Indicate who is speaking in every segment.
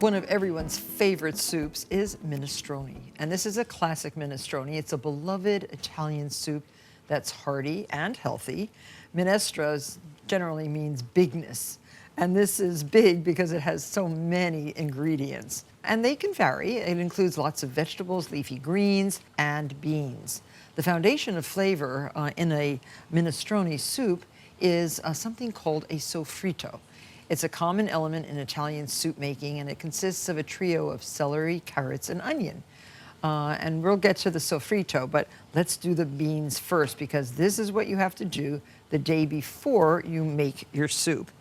Speaker 1: One of everyone's favorite soups is minestrone, and this is a classic minestrone. It's a beloved Italian soup that's hearty and healthy. Minestra generally means bigness, and this is big because it has so many ingredients. And they can vary. It includes lots of vegetables, leafy greens, and beans. The foundation of flavor in a minestrone soup is something called a sofrito. It's a common element in Italian soup making, and it consists of a trio of celery, carrots, and onion. And we'll get to the sofrito, but let's do the beans first, because this is what you have to do the day before you make your soup.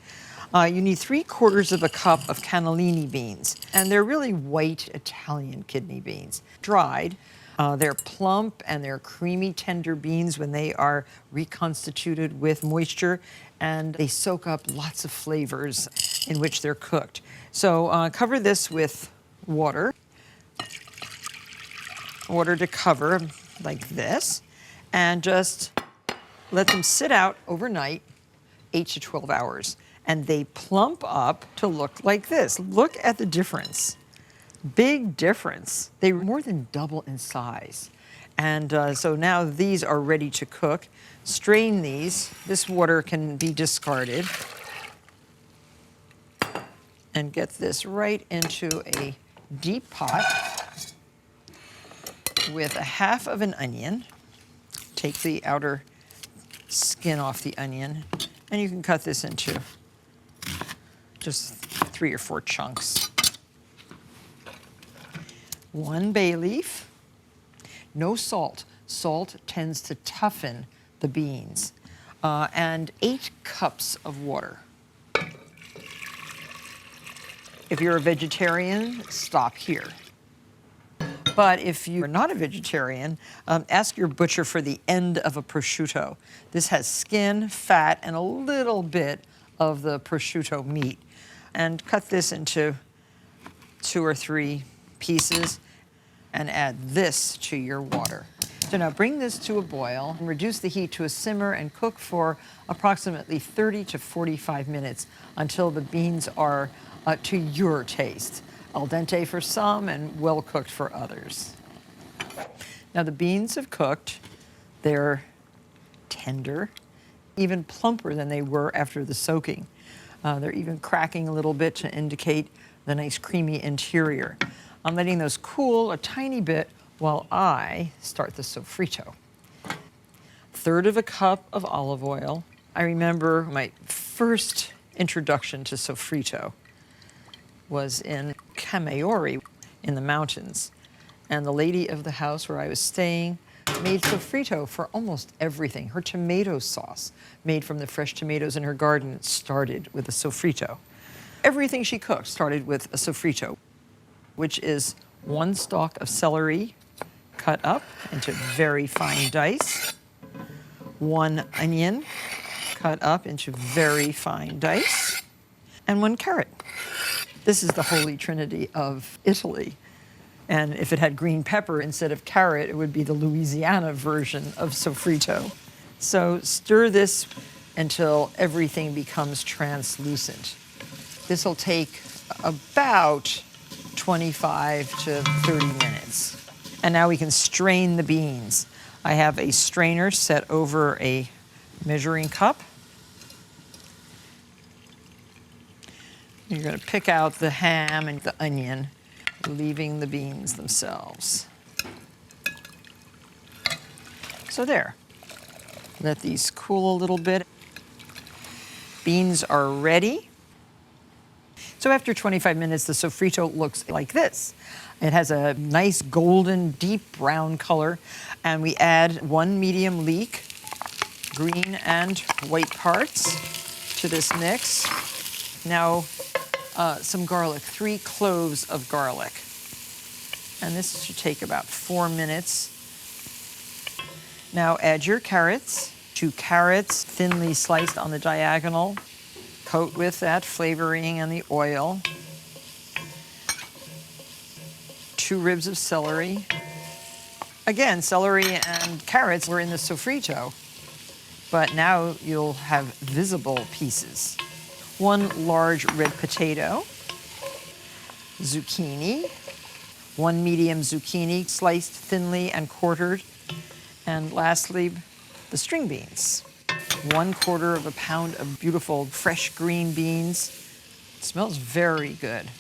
Speaker 1: You need 3/4 of a cup of cannellini beans, and they're really white Italian kidney beans, dried. They're plump and they're creamy, tender beans when they are reconstituted with moisture, and they soak up lots of flavors in which they're cooked. So cover this with water. Water to cover like this, and just let them sit out overnight, 8 to 12 hours. And they plump up to look like this. Look at the difference. Big difference. They more than double in size. And so now these are ready to cook. Strain these. This water can be discarded. And get this right into a deep pot with a half of an onion. Take the outer skin off the onion, and you can cut this into just 3 or 4 chunks. 1 bay leaf. No salt. Salt tends to toughen the beans. And 8 cups of water. If you're a vegetarian, stop here. But if you're not a vegetarian, ask your butcher for the end of a prosciutto. This has skin, fat, and a little bit of the prosciutto meat. And cut this into 2 or 3 pieces and add this to your water. So now bring this to a boil and reduce the heat to a simmer and cook for approximately 30 to 45 minutes until the beans are to your taste. Al dente for some and well cooked for others. Now the beans have cooked. They're tender, even plumper than they were after the soaking. They're even cracking a little bit to indicate the nice creamy interior. I'm letting those cool a tiny bit while I start the sofrito. 1/3 cup of olive oil. I remember my first introduction to sofrito was in Camaiore in the mountains. And the lady of the house where I was staying made sofrito for almost everything. Her tomato sauce, made from the fresh tomatoes in her garden, started with a sofrito. Everything she cooked started with a sofrito, which is 1 stalk of celery cut up into very fine dice, 1 onion cut up into very fine dice, and 1 carrot. This is the holy trinity of Italy. And if it had green pepper instead of carrot, it would be the Louisiana version of sofrito. So stir this until everything becomes translucent. This will take about 25 to 30 minutes. And now we can strain the beans. I have a strainer set over a measuring cup. You're going to pick out the ham and the onion, leaving the beans themselves. So there. Let these cool a little bit. Beans are ready. So after 25 minutes, the sofrito looks like this. It has a nice golden, deep brown color, and we add 1 medium leek, green and white parts, to this mix. Now, some garlic, 3 cloves of garlic. And this should take about 4 minutes. Now add your carrots, 2 carrots thinly sliced on the diagonal. Coat with that flavoring and the oil. 2 ribs of celery. Again, celery and carrots were in the sofrito, but now you'll have visible pieces. 1 large red potato, zucchini, 1 medium zucchini sliced thinly and quartered, and lastly, the string beans. 1/4 of a pound of beautiful fresh green beans. It smells very good.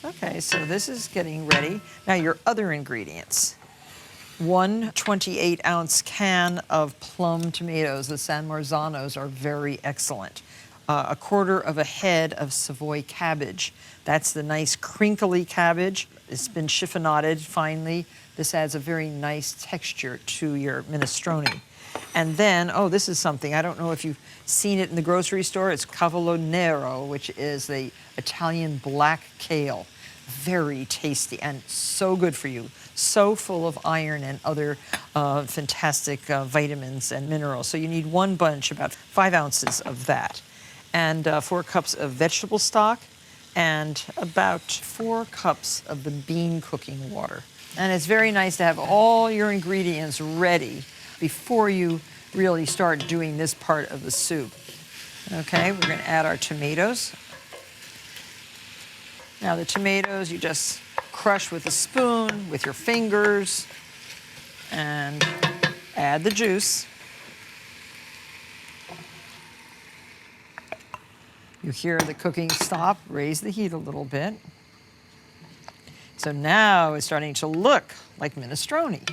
Speaker 1: Okay, so this is getting ready. Now your other ingredients. 1 28-ounce can of plum tomatoes. The San Marzanos are very excellent. 1/4 of a head of Savoy cabbage. That's the nice crinkly cabbage. It's been chiffonaded finely. This adds a very nice texture to your minestrone. And then, oh, this is something, I don't know if you've seen it in the grocery store. It's cavolo nero, which is the Italian black kale. Very tasty and so good for you. So full of iron and other fantastic vitamins and minerals. So you need 1 bunch, about 5 ounces of that. And 4 cups of vegetable stock and about 4 cups of the bean cooking water. And it's very nice to have all your ingredients ready before you really start doing this part of the soup. Okay, we're going to add our tomatoes. Now the tomatoes you just crush with a spoon, with your fingers, and add the juice. You hear the cooking stop, raise the heat a little bit. So now it's starting to look like minestrone.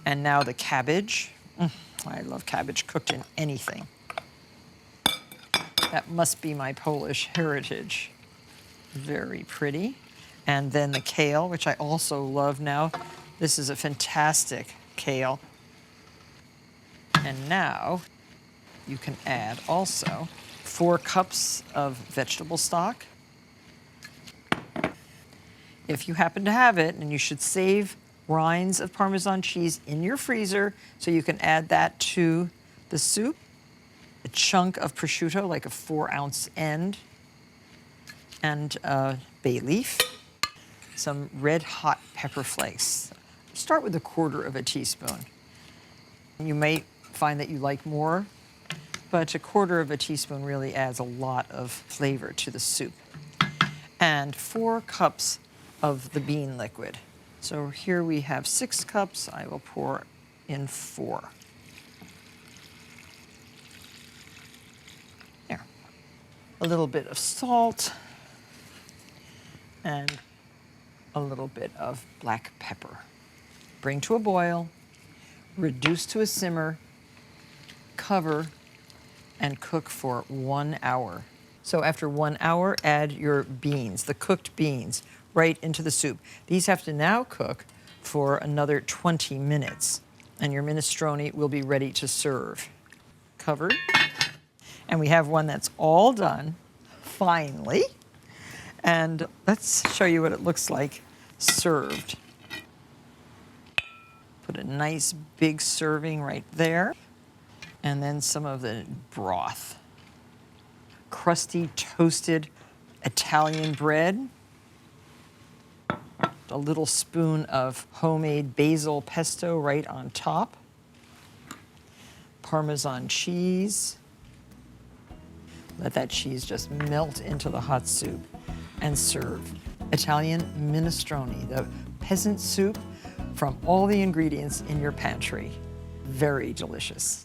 Speaker 1: And now the cabbage. I love cabbage cooked in anything. That must be my Polish heritage. Very pretty. And then the kale, which I also love now. This is a fantastic kale. And now you can add also 4 cups of vegetable stock. If you happen to have it, and you should save rinds of Parmesan cheese in your freezer so you can add that to the soup. A chunk of prosciutto, like a 4-ounce end, and bay leaf. Some red hot pepper flakes. Start with 1/4 teaspoon. You may find that you like more, but 1/4 teaspoon really adds a lot of flavor to the soup. And 4 cups of the bean liquid. So here we have 6 cups. I will pour in 4. There. A little bit of salt and a little bit of black pepper. Bring to a boil, reduce to a simmer, cover, and cook for 1 hour. So after 1 hour, add your beans, the cooked beans, right into the soup. These have to now cook for another 20 minutes, and your minestrone will be ready to serve. Covered. And we have one that's all done, finally. And let's show you what it looks like served. Put a nice big serving right there. And then some of the broth. Crusty, toasted Italian bread. A little spoon of homemade basil pesto right on top. Parmesan cheese. Let that cheese just melt into the hot soup and serve. Italian minestrone, the peasant soup from all the ingredients in your pantry. Very delicious.